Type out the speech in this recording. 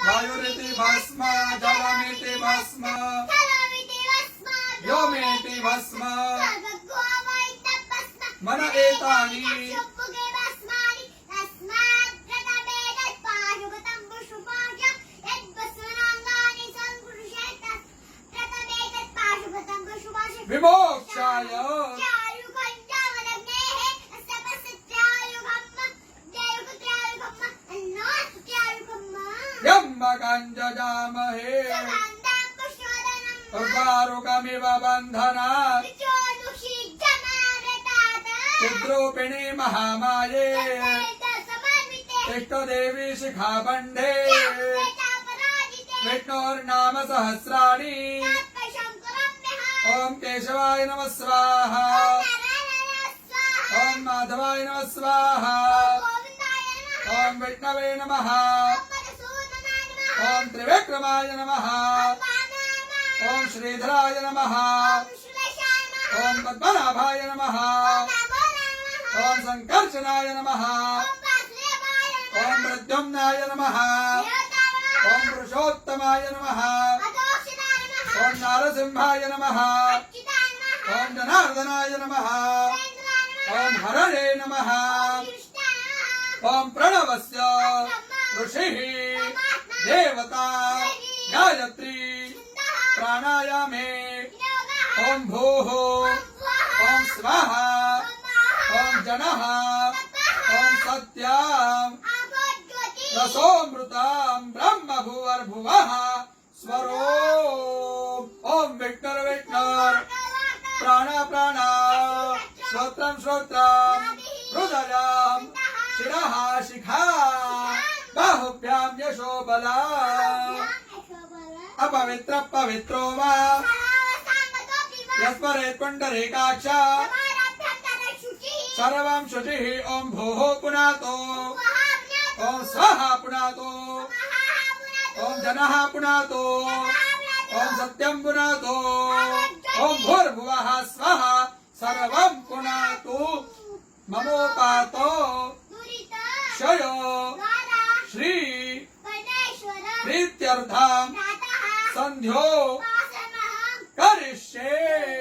वायुरिति भस्म जलमिति भस्म व्योमेति भस्म मन एतानि विमोक्षाय यम्बकञ्जजामहे उर्वारुकमिव बन्धनात् चिद्रूपिणी महामाये इष्टदेवी शिखाबन्धे विष्णोर्नाम सहस्राणि ओम केशवाय नमः स्वाहा ओम माधवाय नमः स्वाहा ओम विष्णवे नमः ओम त्रिविक्रमाय नमः ओम श्रीधराय नमः ओम पद्मनाभाय नमः ओम संकर्षणाय नमः ओम प्रद्युम्नाय नमः ओम पुरुषोत्तमाय नमः ओम नारसिंहाय नमः ओम जनार्दनाय नमः ओम हरणे नमः ओम प्रणवस्य ऋषिः देवता गायत्री प्राणायामे ओम भूः ओम स्वाहा ओम जनः ओम सत्याम् रसोमृताम् ब्रह्म भुवर्भुवः स्वरो ओम विष्णुर विष्णुर प्राण प्राण श्रोत्रम श्रोत्रम हृदयम शिरः शिखा बाहुभ्यां यशो बला अपवित्र पवित्रो वा यस्मरेत् पुण्डरीकाक्ष सर्वं शुचिः ओम भूः पुनातो ओम स्वाहा पुनातो ओम जनः पुनातो ओम सत्यं पुनातो ओम भूर्भुवः स्वः सर्वं पुनातु ममोपातो क्षयो श्री प्रीत्यर्थं संध्यो करिष्ये।